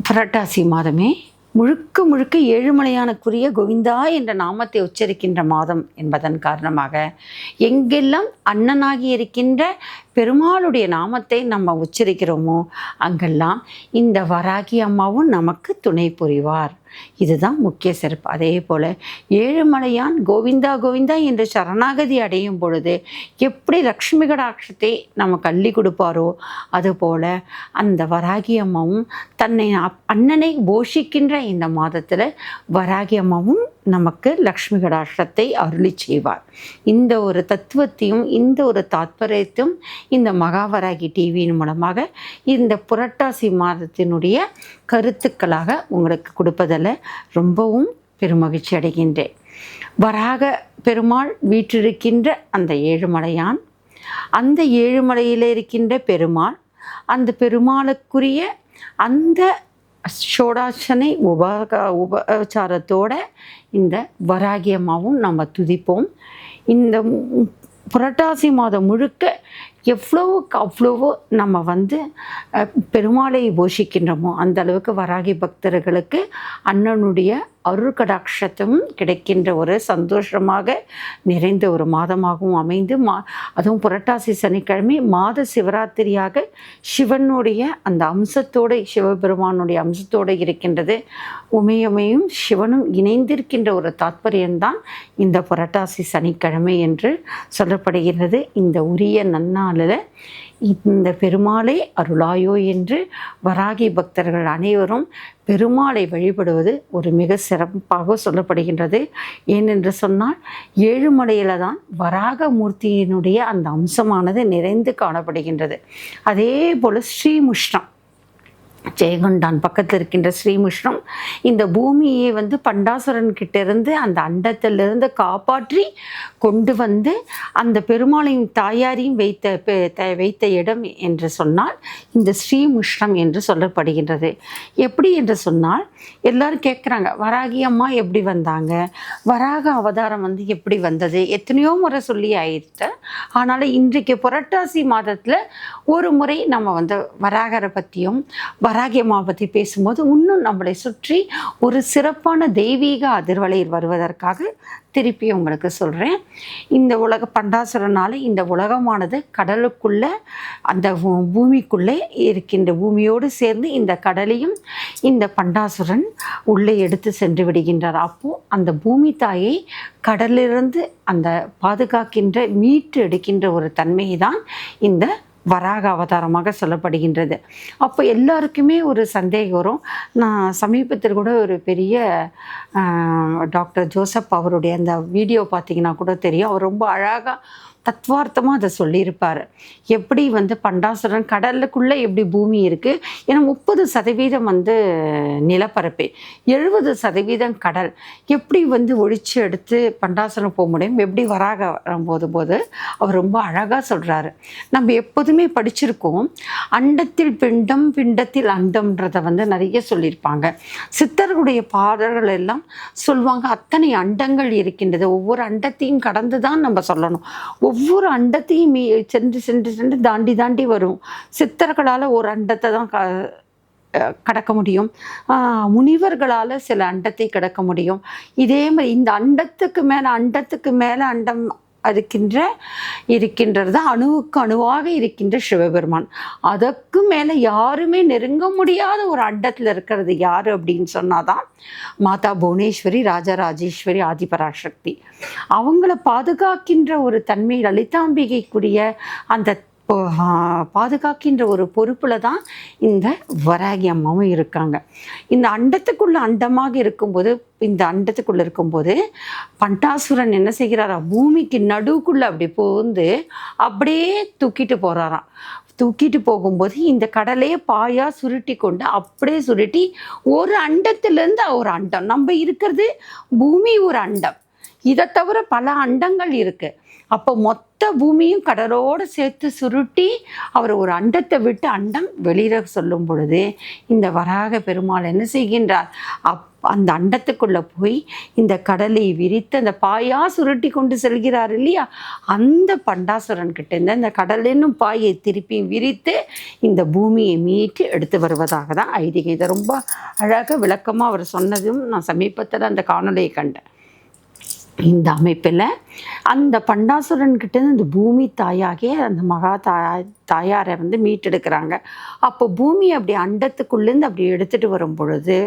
புரட்டாசி மாதமே முழுக்க முழுக்க ஏழுமலையானுக்குரிய கோவிந்தா என்ற நாமத்தை உச்சரிக்கின்ற மாதம் என்பதன் காரணமாக எங்கெல்லாம் அண்ணனாகி இருக்கின்ற பெருமாளுடைய நாமத்தை நம்ம உச்சரிக்கிறோமோ அங்கெல்லாம் இந்த வராகி அம்மாவும் நமக்கு துணை புரிவார். இதுதான் முக்கிய சிறப்பு. அதே போல் ஏழுமலையான் கோவிந்தா கோவிந்தா என்று சரணாகதி அடையும் பொழுது எப்படி லக்ஷ்மி கடாட்சத்தை நமக்கு அள்ளி கொடுப்பாரோ அதுபோல் அந்த வராகி அம்மாவும் தன்னை அண்ணனை போஷிக்கின்ற இந்த மாதத்தில் வராகி அம்மாவும் நமக்கு லக்ஷ்மி கடாட்சத்தை அருளி செய்வார். இந்த ஒரு தத்துவத்தையும் இந்த ஒரு தாத்பரியத்தையும் இந்த மகாவராகி டிவியின் மூலமாக இந்த புரட்டாசி மாதத்தினுடைய கருத்துக்களாக உங்களுக்கு கொடுப்பதில் ரொம்பவும் பெருமகிழ்ச்சி அடைகின்றேன். வராக பெருமாள் வீற்றிருக்கின்ற அந்த ஏழுமலையான், அந்த ஏழுமலையில் இருக்கின்ற பெருமாள், அந்த பெருமாளுக்குரிய அந்த ஷோடாசனை உபச்சாரத்தோட இந்த வராகி அம்மாவும் நம்ம துதிப்போம். இந்த புரட்டாசி மாதம் முழுக்க எவ்வளவுக்கு அவ்வளவோ நம்ம பெருமாளை போஷிக்கின்றோமோ அந்த அளவுக்கு வராகி பக்தர்களுக்கு அண்ணனுடைய அருள்கடாட்சத்தும் கிடைக்கின்ற ஒரு சந்தோஷமாக நிறைந்த ஒரு மாதமாகவும் அமைந்து அதுவும் புரட்டாசி சனிக்கிழமை மாத சிவராத்திரியாக சிவனுடைய அந்த அம்சத்தோடு சிவபெருமானுடைய அம்சத்தோடு இருக்கின்றது. உமையுமையும் சிவனும் இணைந்திருக்கின்ற ஒரு தாத்பரியம்தான் இந்த புரட்டாசி சனிக்கிழமை என்று சொல்லப்படுகிறது. இந்த உரிய நன்னாளில் இந்த பெருமாளை அருளாயோ என்று வராகி பக்தர்கள் அனைவரும் பெருமாளை வழிபடுவது ஒரு மிக சிறப்பாக சொல்லப்படுகின்றது. ஏனென்று சொன்னால் ஏழுமலையில் தான் வராகமூர்த்தியினுடைய அந்த அம்சமானது நிறைந்து காணப்படுகின்றது. அதே போல் ஸ்ரீமுஷ்ணம் ஜெயகொண்டான் பக்கத்தில் இருக்கின்ற ஸ்ரீமுஷ்ணம் இந்த பூமியை பண்டாசுரன் கிட்டேருந்து அந்த அண்டத்திலிருந்து காப்பாற்றி கொண்டு அந்த பெருமாளின் தாயாரையும் வைத்த இடம் என்று சொன்னால் இந்த ஸ்ரீமுஷ்ணம் என்று சொல்லப்படுகின்றது. எப்படி என்று சொன்னால் எல்லாரும் கேட்குறாங்க, வராகி அம்மா எப்படி வந்தாங்க, வராக அவதாரம் எப்படி வந்தது, எத்தனையோ முறை சொல்லி ஆயிடுச்சு. ஆனாலும் இன்றைக்கு புரட்டாசி மாதத்தில் ஒரு முறை நம்ம வராகரை பற்றியும் வராகி அம்மா பற்றி பேசும்போது இன்னும் நம்மளை சுற்றி ஒரு சிறப்பான தெய்வீக அதிர்வலை வருவதற்காக திருப்பி உங்களுக்கு சொல்கிறேன். இந்த பண்டாசுரனால் இந்த உலகமானது கடலுக்குள்ளே அந்த பூமிக்குள்ளே இருக்கின்ற பூமியோடு சேர்ந்து இந்த கடலையும் இந்த பண்டாசுரன் உள்ளே எடுத்து சென்று விடுகின்றார். அப்போது அந்த பூமி தாயை கடலிலிருந்து அந்த பாதுகாக்கின்ற மீட்டு எடுக்கின்ற ஒரு தன்மையை தான் இந்த வராக அவதாரமாக சொல்லப்படுகின்றது. அப்போ எல்லாருக்குமே ஒரு சந்தேகம் வரும். நான் சமீபத்தில் கூட ஒரு பெரிய டாக்டர் ஜோசப் அவருடைய அந்த வீடியோ பார்த்திங்கன்னா கூட தெரியும். அவர் ரொம்ப அழகாக தத்வார்த்தமாக அதை சொல்லியிருப்பார். எப்படி பண்டாசுரன் கடலுக்குள்ளே எப்படி பூமி இருக்குது, ஏன்னா 30% நிலப்பரப்பு, 70% கடல், எப்படி ஒழிச்சு எடுத்து பண்டாசுரன் போக முடியும், எப்படி வராக போது அவர் ரொம்ப அழகாக சொல்கிறாரு. நம்ம எப்போதுமே படிச்சிருக்கோம், அண்டத்தில் பிண்டம் பிண்டத்தில் அண்டம்ன்றதை நிறைய சொல்லியிருப்பாங்க. சித்தர்களுடைய பாடல்கள் எல்லாம் சொல்லுவாங்க, அத்தனை அண்டங்கள் இருக்கின்றது, ஒவ்வொரு அண்டத்தையும் கடந்து தான் நம்ம சொல்லணும், ஒவ்வொரு அண்டத்தையும் சென்று சென்று சென்று தாண்டி தாண்டி வரும். சித்தர்களால் ஒரு அண்டத்தை தான் கடக்க முடியும், முனிவர்களால் சில அண்டத்தை கடக்க முடியும். இதே மாதிரி இந்த அண்டத்துக்கு மேலே அண்டம் இருக்கின்றது தான் அணுவுக்கு அணுவாக இருக்கின்ற சிவபெருமான். அதற்கு மேலே யாருமே நெருங்க முடியாத ஒரு அண்டத்தில் இருக்கிறது யார் அப்படின்னு சொன்னாதான் மாதா புவனேஸ்வரி, ராஜராஜேஸ்வரி, ஆதிபராசக்தி. அவங்கள பாதுகாக்கின்ற ஒரு தன்மை லலிதாம்பிகைக்குரிய அந்த பாதுகாக்கின்ற ஒரு பொறுப்பில் தான் இந்த வராகி அம்மாவும் இருக்காங்க. இந்த அண்டத்துக்குள்ள அண்டமாக இருக்கும்போது பண்டாசுரன் என்ன செய்கிறாரா, பூமிக்கு நடுவுக்குள்ளே அப்படி புகுந்து அப்படியே தூக்கிட்டு போகிறாராம். தூக்கிட்டு போகும்போது இந்த கடலையே பாயா சுருட்டி கொண்டு அப்படியே சுருட்டி ஒரு அண்டத்திலேருந்து ஒரு அண்டம், நம்ம இருக்கிறது பூமி ஒரு அண்டம், இதை தவிர பல அண்டங்கள் இருக்குது. அப்போ மொத்த பூமியும் கடலோடு சேர்த்து சுருட்டி அவர் ஒரு அண்டத்தை விட்டு அண்டம் வெளியில சொல்லும் பொழுது இந்த வராக பெருமாள் என்ன செய்கின்றார்? அந்த அண்டத்துக்குள்ளே போய் இந்த கடலை விரித்து அந்த பாயா சுருட்டி கொண்டு செல்கிறார் இல்லையா, அந்த பண்டாசுரன் கிட்டேருந்து அந்த கடல் என்னும் பாயை திருப்பி விரித்து இந்த பூமியை மீட்டு எடுத்து வருவதாக தான் ஐதீகம். இதை ரொம்ப அழகாக விளக்கமாக அவர் சொன்னதும் நான் சமீபத்தில் அந்த காணொலியை கண்டேன். இந்த அமைப்பில் அந்த பண்டாசுரன்கிட்டேருந்து அந்த பூமி தாயாகி அந்த மகா தாயாரை வந்து மீட்டெடுக்கிறாங்க. அப்போ பூமி அப்படி அண்டத்துக்குள்ளேருந்து அப்படி எடுத்துகிட்டு வரும் பொழுது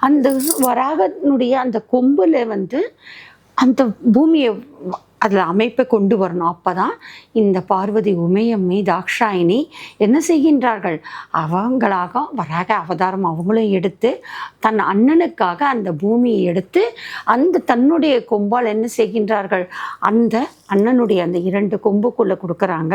அந்த வராகனுடைய அந்த கொம்பில் வந்து அந்த பூமியை அதில் அமைப்பை கொண்டு வரணும். அப்போ தான் இந்த பார்வதி, உமையம்மை, தாக்ஷாயினி என்ன செய்கின்றார்கள்? அவங்களாக வராக அவதாரம் அவங்களும் எடுத்து தன் அண்ணனுக்காக அந்த பூமியை எடுத்து அந்த தன்னுடைய கொம்பால் என்ன செய்கின்றார்கள்? அந்த அண்ணனுடைய அந்த 2 கொம்புக்குள்ளே கொடுக்குறாங்க.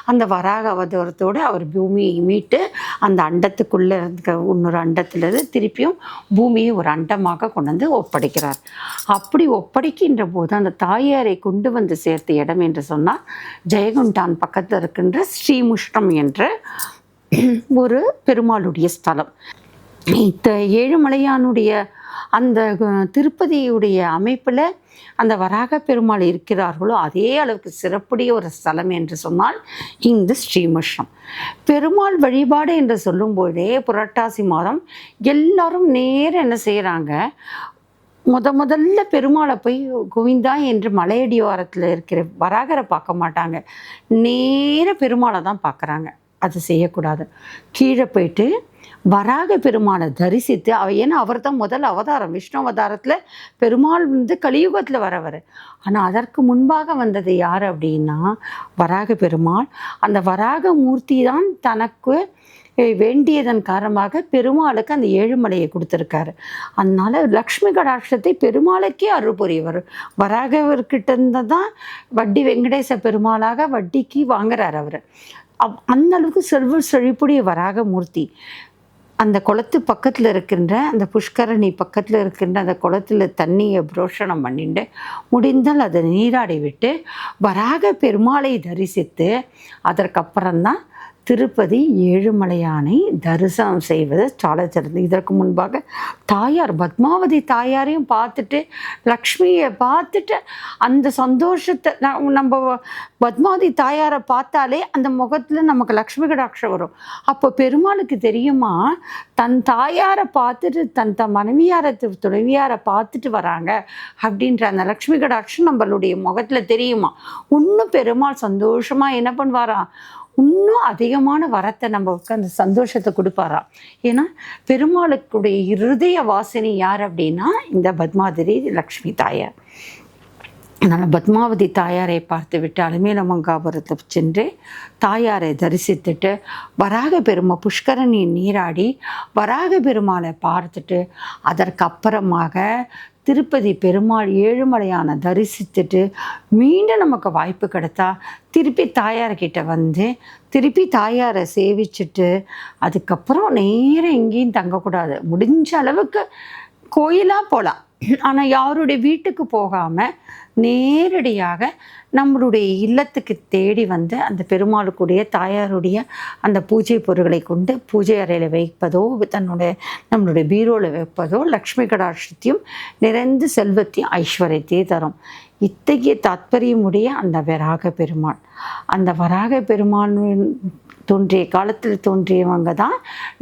அந்த வராக அவதாரத்தோடு அவர் பூமியை மீட்டு அந்த அண்டத்துக்குள்ளே இருக்க இன்னொரு அண்டத்திலிருந்து திருப்பியும் பூமியை ஒரு அண்டமாக கொண்டு வந்து ஒப்படைக்கிறார். அப்படி ஒப்படைக்கின்ற போது அந்த தாயாரை கொண்டு வந்து சேர்த்த இடம் என்று சொன்னால் ஜெயகுண்டான் பக்கத்தில் இருக்கின்ற ஸ்ரீமுஷ்டம் என்ற ஒரு பெருமாளுடைய ஸ்தலம். ஏழுமலையானுடைய அந்த திருப்பதியுடைய அமைப்பில் அந்த வராக பெருமாள் இருக்கிறார்களோ அதே அளவுக்கு சிறப்புடைய ஒரு ஸ்தலம் என்று சொன்னால் இந்த ஸ்ரீமுஷ்டம். பெருமாள் வழிபாடு என்று சொல்லும்போதே புரட்டாசி மாதம் எல்லாரும் நேரம் என்ன செய்கிறாங்க? முதல்ல பெருமாளை போய் கோவிந்தா என்று மலையடிவாரத்தில் இருக்கிற வராகரை பார்க்க மாட்டாங்க, நேர பெருமாளை தான் பார்க்குறாங்க. அது செய்யக்கூடாது. கீழே போயிட்டு வராக பெருமாளை தரிசித்து ஏன்னா அவர் தான் முதல் அவதாரம். விஷ்ணு அவதாரத்தில் பெருமாள் வந்து கலியுகத்தில் வரவர். ஆனால் அதற்கு முன்பாக வந்தது யார் அப்படின்னா வராக பெருமாள். அந்த வராக மூர்த்தி தான் தனக்கு வேண்டியதன் காரணமாக பெருமாளுக்கு அந்த ஏழுமலையை கொடுத்துருக்காரு. அதனால லக்ஷ்மி கடாட்சத்தை பெருமாளுக்கே அருள் புரியவர். வராகவர்கிட்ட இருந்து தான் வட்டி வெங்கடேச பெருமாளாக வட்டிக்கு வாங்குறார் அவர். அந்த அளவுக்கு செழிப்புடைய வராக மூர்த்தி. அந்த குளத்து பக்கத்தில் இருக்கின்ற அந்த புஷ்கரணி பக்கத்தில் இருக்கின்ற அந்த குளத்தில் தண்ணியை புரோஷனம் பண்ணிட்டு முடிந்தால் அதை நீராடி விட்டு வராக பெருமாளை தரிசித்து அதற்கப்புறம்தான் திருப்பதி ஏழுமலையானை தரிசனம் செய்வது சாலை சிறந்தது. இதற்கு முன்பாக தாயார் பத்மாவதி தாயாரையும் பார்த்துட்டு லக்ஷ்மியை பார்த்துட்டு அந்த சந்தோஷத்தை நம்ம பத்மாவதி தாயாரை பார்த்தாலே அந்த முகத்தில் நமக்கு லக்ஷ்மி கடாட்சம் வரும். அப்போ பெருமாளுக்கு தெரியுமா தன் தாயாரை பார்த்துட்டு தன் மனைவியாரை துணைவியாரை பார்த்துட்டு வராங்க அப்படின்ற அந்த லக்ஷ்மி கடாட்சம் நம்மளுடைய முகத்தில் தெரியுமா? இன்னும் பெருமாள் சந்தோஷமாக என்ன பண்ணுவாராம்? இன்னும் அதிகமான வரத்தை நம்மளுக்கு அந்த சந்தோஷத்தை கொடுப்பாராம். ஏன்னா பெருமாளுக்குடைய இருதய வாசினி யார் அப்படின்னா இந்த பத்மாவதி லக்ஷ்மி தாயார். அதனால் பத்மாவதி தாயாரை பார்த்து விட்டு அலமேலமங்காபுரத்தை சென்று தாயாரை தரிசித்துட்டு வராக புஷ்கரணி நீராடி வராக பெருமாளை பார்த்துட்டு அதற்கப்புறமாக திருப்பதி பெருமாள் ஏழுமலையான தரிசித்துட்டு மீண்டும் நமக்கு வாய்ப்பு கிடைத்தா திருப்பி தாயார்கிட்ட வந்து திருப்பி தாயாரை சேவிச்சுட்டு அதுக்கப்புறம் நேரம் எங்கேயும் தங்கக்கூடாது. முடிஞ்ச அளவுக்கு கோயிலாக போகலாம். ஆனால் யாருடைய வீட்டுக்கு போகாமல் நேரடியாக நம்மளுடைய இல்லத்துக்கு தேடி வந்து அந்த பெருமாளுக்குடைய தாயாருடைய அந்த பூஜை பொருட்களை கொண்டு பூஜை அறையில் வைப்பதோ நம்மளுடைய பீரோவில் வைப்பதோ லக்ஷ்மி கடாட்சத்தையும் நிறைந்த செல்வத்தையும் ஐஸ்வர்யத்தையும் தரும். இத்தகைய தாத்பரியமுடைய அந்த வராக பெருமாள். அந்த வராக பெருமாள் தோன்றிய காலத்தில் தோன்றியவங்க தான்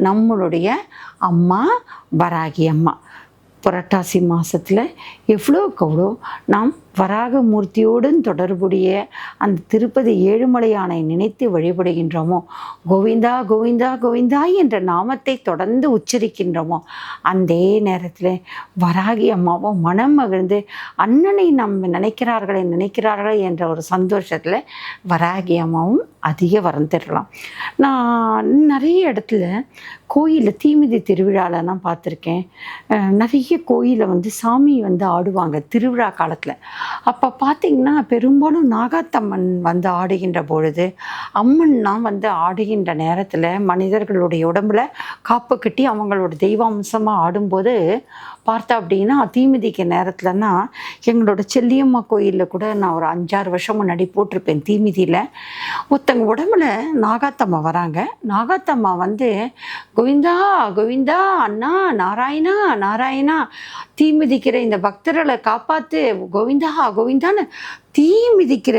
நம்மளுடைய அம்மா வராகி அம்மா. புரட்டாசி மாதத்தில் எவ்வளோக்கு அவ்வளோ நாம் வராக மூர்த்தியோடு தொடர்புடைய அந்த திருப்பதி ஏழுமலையானை நினைத்து வழிபடுகின்றோமோ, கோவிந்தா கோவிந்தா கோவிந்தா என்ற நாமத்தை தொடர்ந்து உச்சரிக்கின்றோமோ, அந்த நேரத்தில் வராகி அம்மாவும் மனம் மகிழ்ந்து அண்ணனை நம்ம நினைக்கிறார்களே என்ற ஒரு சந்தோஷத்தில் வராகி அம்மாவும் அதிக வரம் தரலாம். நான் நிறைய இடத்துல கோயிலில் தீமிதி திருவிழாலலாம் பார்த்துருக்கேன். நிறைய கோயிலில் வந்து சாமி வந்து ஆடுவாங்க திருவிழா காலத்தில். அப்போ பார்த்திங்கன்னா பெரும்பாலும் நாகாத்தம்மன் வந்து ஆடுகின்ற பொழுது, அம்மன்லாம் வந்து ஆடுகின்ற நேரத்தில் மனிதர்களுடைய உடம்புல காப்பு கட்டி அவங்களோட தெய்வாம்சமாக ஆடும்போது பார்த்தா அப்படின்னா தீமிதிக்க நேரத்துலன்னா எங்களோட செல்லியம்மா கோயிலில் கூட நான் ஒரு 5-6 வருஷம் முன்னாடி போட்டிருப்பேன். தீமிதியில் ஒருத்தங்க உடம்புல நாகாத்தம்மா வராங்க. நாகாத்தம்மா வந்து கோவிந்தா கோவிந்தா அண்ணா நாராயணா நாராயணா தீமிதிக்கிற இந்த பக்தர்களை காப்பாற்று கோவிந்தா கோவிந்தான்னு தீ முடிக்கிற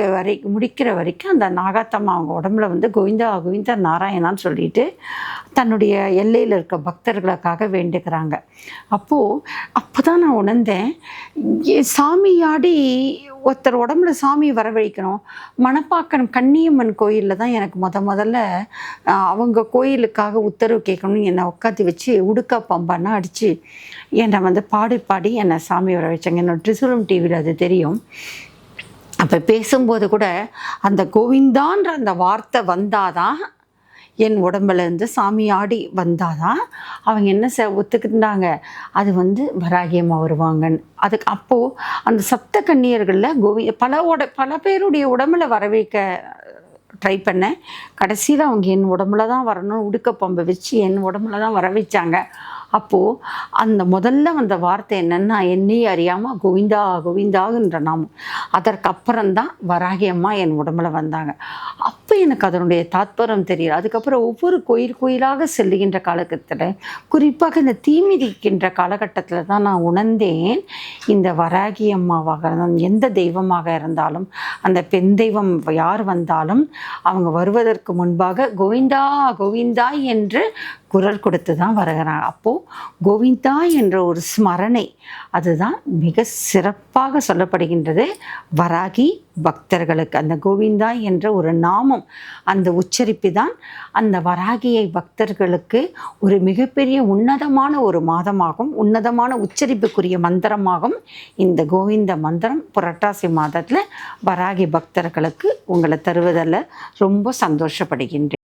வரைக்கும் அந்த நாகாத்தம்மா அவங்க உடம்புல வந்து கோவிந்தா கோவிந்தா நாராயணான்னு சொல்லிட்டு தன்னுடைய எல்லையில் இருக்க பக்தர்களுக்காக வேண்டுகிறாங்க. அப்போ தான் நான் உணர்ந்தேன், சாமியாடி ஒருத்தர் உடம்புல சாமி வரவழைக்கணும். மணப்பாக்கம் கன்னியம்மன் கோயிலில் தான் எனக்கு முதல்ல அவங்க கோயிலுக்காக உத்தரவு கேட்கணும்னு என்னை உட்காத்தி வச்சு உடுக்கா பம்பான்னா அடித்து என்னை வந்து பாடி என்னை சாமி வர வச்சாங்க. என்னோட ட்ரிசூலம் டிவியில் அது தெரியும். அப்போ பேசும்போது கூட அந்த கோவிந்தான்ற அந்த வார்த்தை வந்தாதான், என் உடம்புலேருந்து சாமி ஆடி வந்தாதான் அவங்க என்ன ஒத்துக்கிட்டாங்க, அது வந்து வராகியம்மா வருவாங்கன்னு. அதுக்கு அப்போது அந்த சப்த கன்னியர்களில் பல பேருடைய உடம்புல வரவேற்க ட்ரை பண்ணேன். கடைசியில் அவங்க என் உடம்புல தான் வரணும், உடுக்க பம்பை வச்சு என் உடம்புல தான் வர வச்சாங்க. அப்போது அந்த முதல்ல வந்த வார்த்தை என்னென்னா, என்னையே அறியாமல் கோவிந்தா கோவிந்தாகுன்ற நாமம். அதற்கப்புறம்தான் வராகியம்மா என் உடம்புல வந்தாங்க. அப்போ எனக்கு அதனுடைய தாத்பரியம் தெரியல. அதுக்கப்புறம் ஒவ்வொரு கோயிலாக செல்லுகின்ற காலகட்டத்தில், குறிப்பாக இந்த தீமிதிக்கின்ற காலகட்டத்தில் தான் நான் உணர்ந்தேன், இந்த வராகியம்மாவாக இருந்தாலும் எந்த தெய்வமாக இருந்தாலும் அந்த பெண் தெய்வம் யார் வந்தாலும் அவங்க வருவதற்கு முன்பாக கோவிந்தா கோவிந்தா என்று குரல் கொடுத்து தான் வருகிறாங்க. அப்போது கோவிந்தா என்ற ஒரு ஸ்மரணை அதுதான் மிக சிறப்பாக சொல்லப்படுகின்றது வராகி பக்தர்களுக்கு. அந்த கோவிந்தா என்ற ஒரு நாமம், அந்த உச்சரிப்பு தான் அந்த வராகியை பக்தர்களுக்கு ஒரு மிகப்பெரிய உன்னதமான ஒரு மாதமாகும், உன்னதமான உச்சரிப்புக்குரிய மந்திரமாகும். இந்த கோவிந்த மந்திரம் புரட்டாசி மாதத்தில் வராகி பக்தர்களுக்கு உங்களை தருவதில் ரொம்ப சந்தோஷப்படுகின்றேன்.